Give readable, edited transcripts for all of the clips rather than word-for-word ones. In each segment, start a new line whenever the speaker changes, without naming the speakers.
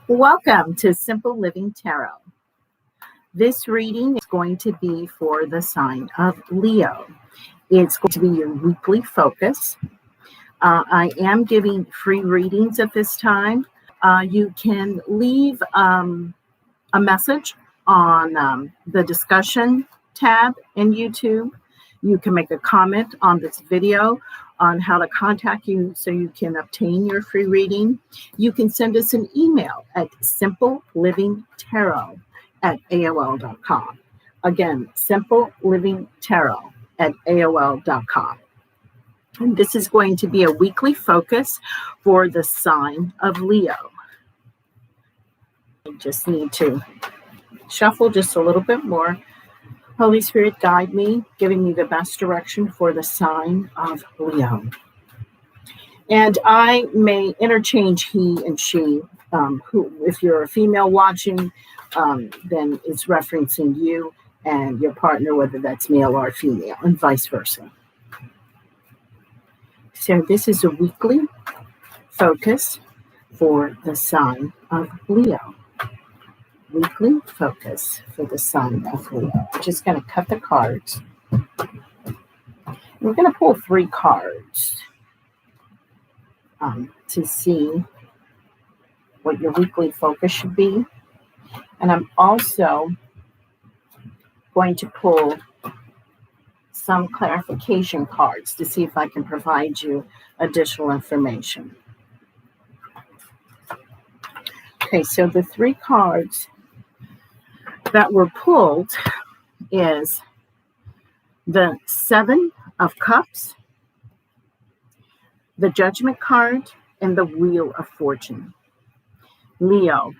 Welcome to Simple Living Tarot. This reading is going to be for the sign of Leo. It's going to be your weekly focus. I am giving free readings at this time. You can leave a message on the discussion tab in YouTube. You can make a comment on this video on how to contact you so you can obtain your free reading. You can send us an email at simplelivingtarot@aol.com. Again, simplelivingtarot@aol.com. And this is going to be a weekly focus for the sign of Leo. I just need to shuffle just a little bit more. Holy Spirit, guide me, giving me the best direction for the sign of Leo. And I may interchange he and she. Who, if you're a female watching, then it's referencing you and your partner, whether that's male or female, and vice versa. So this is a weekly focus for the sign of Leo. Weekly focus for the sign of Leo. I'm just going to cut the cards. We're going to pull 3 cards to see what your weekly focus should be. And I'm also going to pull some clarification cards to see if I can provide you additional information. Okay, so the 3 cards that were pulled is the 7 of Cups, the Judgment card, and the Wheel of Fortune. Leo,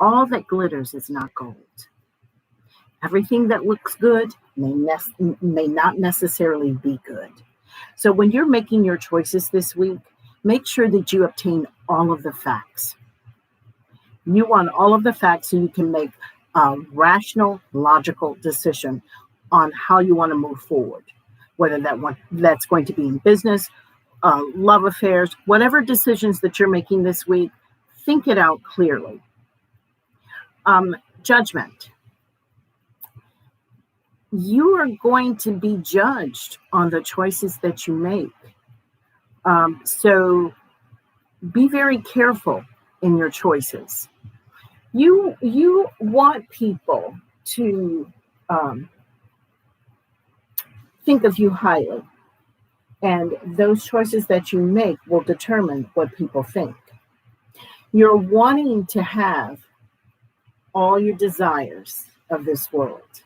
all that glitters is not gold. Everything that looks good may not necessarily be good. So when you're making your choices this week, make sure that you obtain all of the facts. You want all of the facts so you can make a rational, logical decision on how you want to move forward. Whether that's going to be in business, love affairs, whatever decisions that you're making this week, think it out clearly. Judgment. You are going to be judged on the choices that you make. So be very careful in your choices. You want people to think of you highly, and those choices that you make will determine what people think. You're wanting to have all your desires of this world,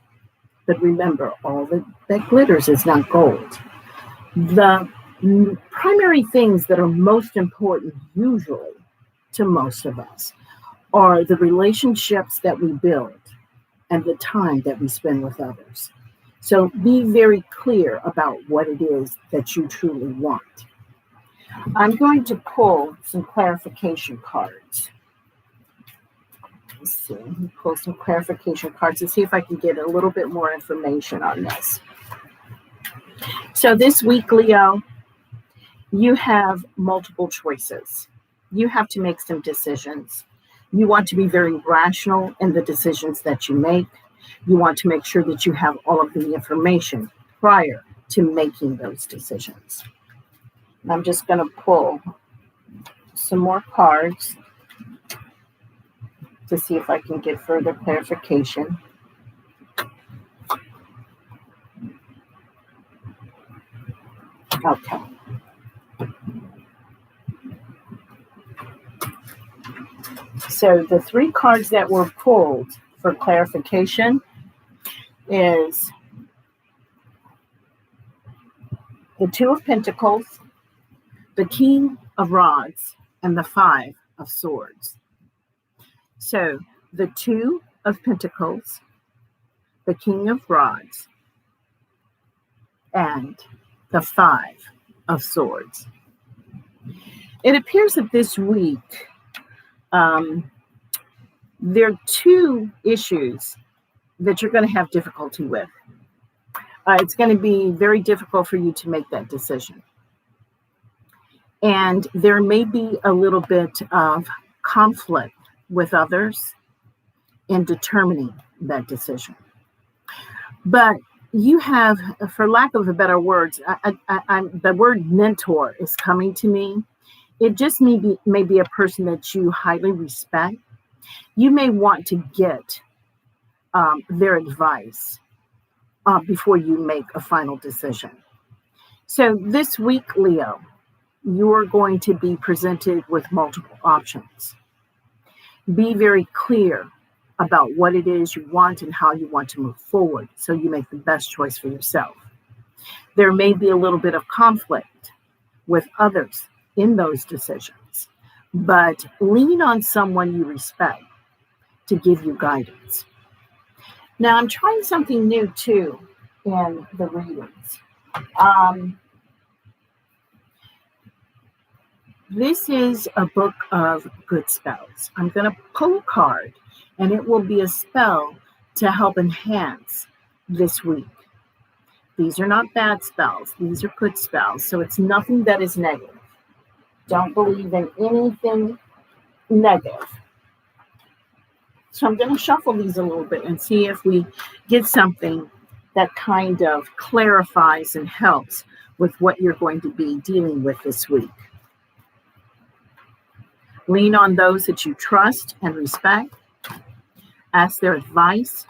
but remember, all that glitters is not gold. The primary things that are most important usually to most of us are the relationships that we build and the time that we spend with others. So be very clear about what it is that you truly want. I'm going to pull some clarification cards. Let's see, pull some clarification cards to see if I can get a little bit more information on this. So this week, Leo, you have multiple choices. You have to make some decisions. You want to be very rational in the decisions that you make. You want to make sure that you have all of the information prior to making those decisions. I'm just going to pull some more cards to see if I can get further clarification. Okay. So the 3 cards that were pulled for clarification is the 2 of Pentacles, the King of Rods, and the 5 of Swords. So the 2 of Pentacles, the King of Rods, and the 5 of Swords. It appears that this week there are 2 issues that you're going to have difficulty with. It's going to be very difficult for you to make that decision. And there may be a little bit of conflict with others in determining that decision. But you have, for lack of a better words, the word mentor is coming to me. It just may be a person that you highly respect. You may want to get their advice before you make a final decision. So this week, Leo, you're going to be presented with multiple options. Be very clear about what it is you want and how you want to move forward so you make the best choice for yourself. There may be a little bit of conflict with others in those decisions, but lean on someone you respect to give you guidance. Now, I'm trying something new too in the readings. This is a book of good spells. I'm going to pull a card, and it will be a spell to help enhance this week. These are not bad spells. These are good spells. So it's nothing that is negative. Don't believe in anything negative. So I'm going to shuffle these a little bit and see if we get something that kind of clarifies and helps with what you're going to be dealing with this week. Lean on those that you trust and respect. Ask their advice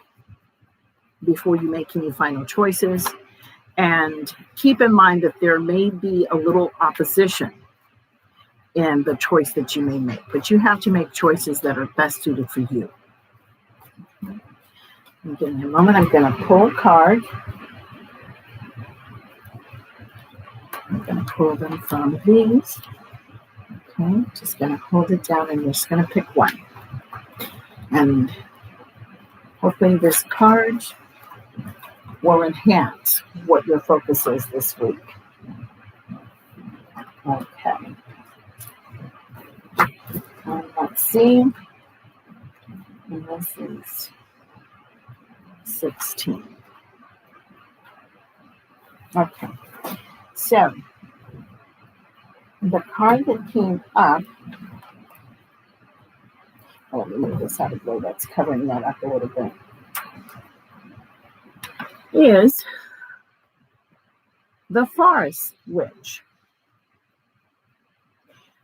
before you make any final choices. And keep in mind that there may be a little opposition in the choice that you may make, but you have to make choices that are best suited for you. Give me a moment. I'm going to pull a card. I'm going to pull them from these. Okay, just going to hold it down and just going to pick one. And hopefully this card will enhance what your focus is this week. Okay. Let's see. And this is 16. Okay. So, the card that came up, let me move this out of the way, that's covering that up a little bit, is the Forest Witch.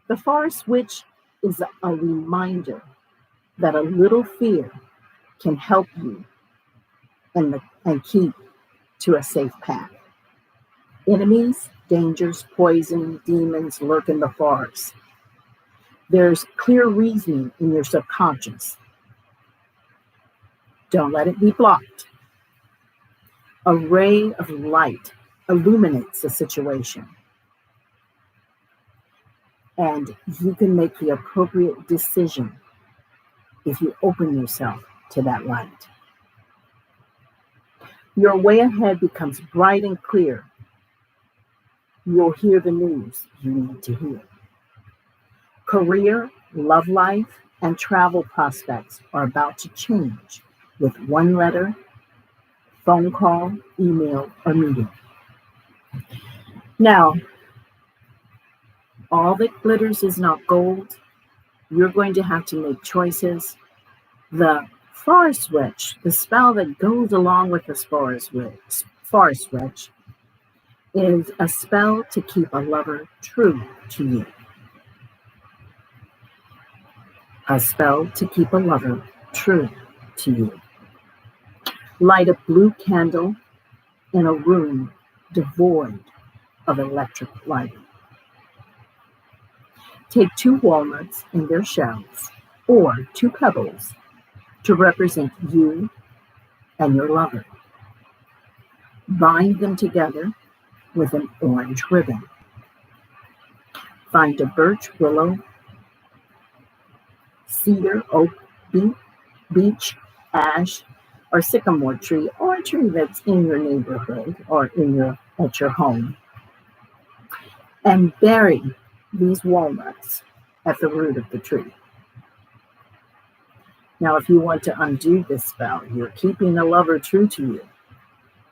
The Forest Witch is a reminder that a little fear can help you and keep to a safe path. Enemies, dangers, poison, demons lurk in the forest. There's clear reasoning in your subconscious. Don't let it be blocked. A ray of light illuminates the situation, and you can make the appropriate decision if you open yourself to that light. Your way ahead becomes bright and clear. You'll hear the news you need to hear. Career, love life, and travel prospects are about to change with one letter, phone call, email, or meeting. Now, all that glitters is not gold. You're going to have to make choices. The Forest Witch, the spell that goes along with the Forest Witch, is a spell to keep a lover true to you. A spell to keep a lover true to you. Light a blue candle in a room devoid of electric lighting. Take 2 walnuts in their shells or 2 pebbles to represent you and your lover. Bind them together with an orange ribbon. Find a birch, willow, cedar, oak, beech, ash, or sycamore tree, or a tree that's in your neighborhood or at your home, and bury these walnuts at the root of the tree. Now, if you want to undo this spell, you're keeping the lover true to you.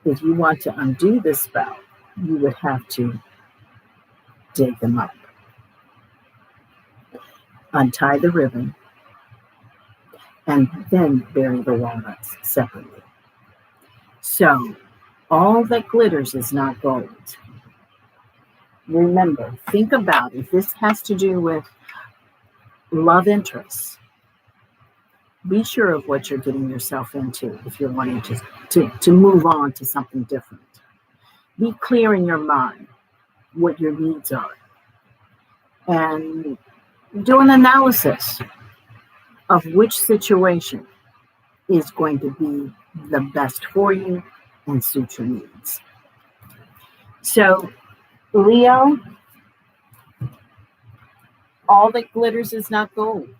If you want to undo this spell, you would have to dig them up. untie the ribbon, and then bury the walnuts separately. So, all that glitters is not gold. Remember, think about if this has to do with love interests. Be sure of what you're getting yourself into if you're wanting to move on to something different. Be clear in your mind what your needs are and do an analysis of which situation is going to be the best for you and suit your needs. So, Leo, all that glitters is not gold.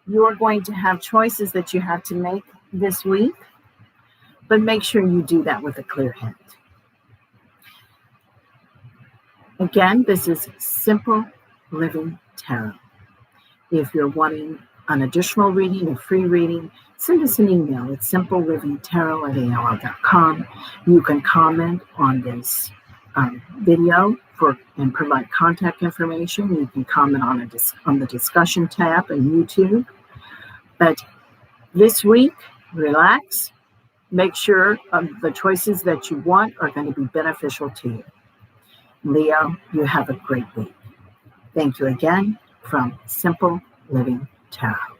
You are going to have choices that you have to make this week, but make sure you do that with a clear head. Again, this is Simple Living Tarot. If you're wanting an additional reading, a free reading, send us an email at simpleLivingTarot@aol.com. You can comment on this video and provide contact information. You can comment on the discussion tab in YouTube. But this week, relax. Make sure the choices that you want are going to be beneficial to you. Leo, you have a great week. Thank you again from Simple Living Tarot.